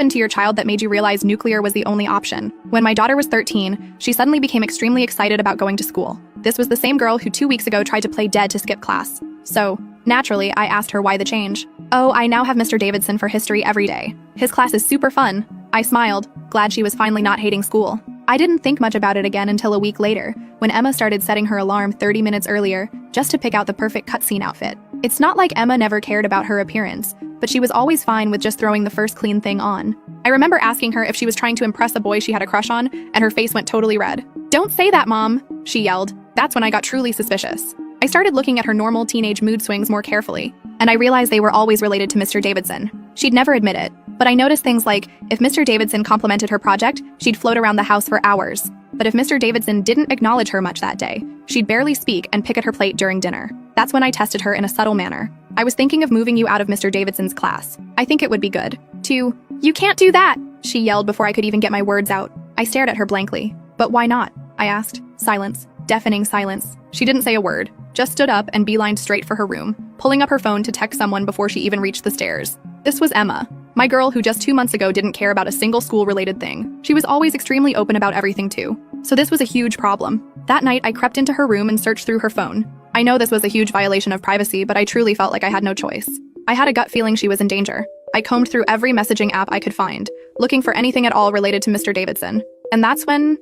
happened to your child that made you realize nuclear was the only option? When my daughter was 13, she suddenly became extremely excited about going to school. This was the same girl who 2 weeks ago tried to play dead to skip class. So, naturally, I asked her why the change. Oh, I now have Mr. Davidson for history every day. His class is super fun. I smiled, glad she was finally not hating school. I didn't think much about it again until a week later, when Emma started setting her alarm 30 minutes earlier, just to pick out the perfect cutscene outfit. It's not like Emma never cared about her appearance, but she was always fine with just throwing the first clean thing on. I remember asking her if she was trying to impress a boy she had a crush on, and her face went totally red. "Don't say that, Mom," she yelled. That's when I got truly suspicious. I started looking at her normal teenage mood swings more carefully, and I realized they were always related to Mr. Davidson. She'd never admit it, but I noticed things like, if Mr. Davidson complimented her project, she'd float around the house for hours. But if Mr. Davidson didn't acknowledge her much that day, she'd barely speak and pick at her plate during dinner. That's when I tested her in a subtle manner. I was thinking of moving you out of Mr. Davidson's class. I think it would be good. You can't do that, she yelled before I could even get my words out. I stared at her blankly. But why not? I asked. Silence. Deafening silence. She didn't say a word, just stood up and beelined straight for her room, pulling up her phone to text someone before she even reached the stairs. This was Emma, my girl who just 2 months ago didn't care about a single school-related thing. She was always extremely open about everything too. So this was a huge problem. That night, I crept into her room and searched through her phone. I know this was a huge violation of privacy, but I truly felt like I had no choice. I had a gut feeling she was in danger. I combed through every messaging app I could find, looking for anything at all related to Mr. Davidson. And that's when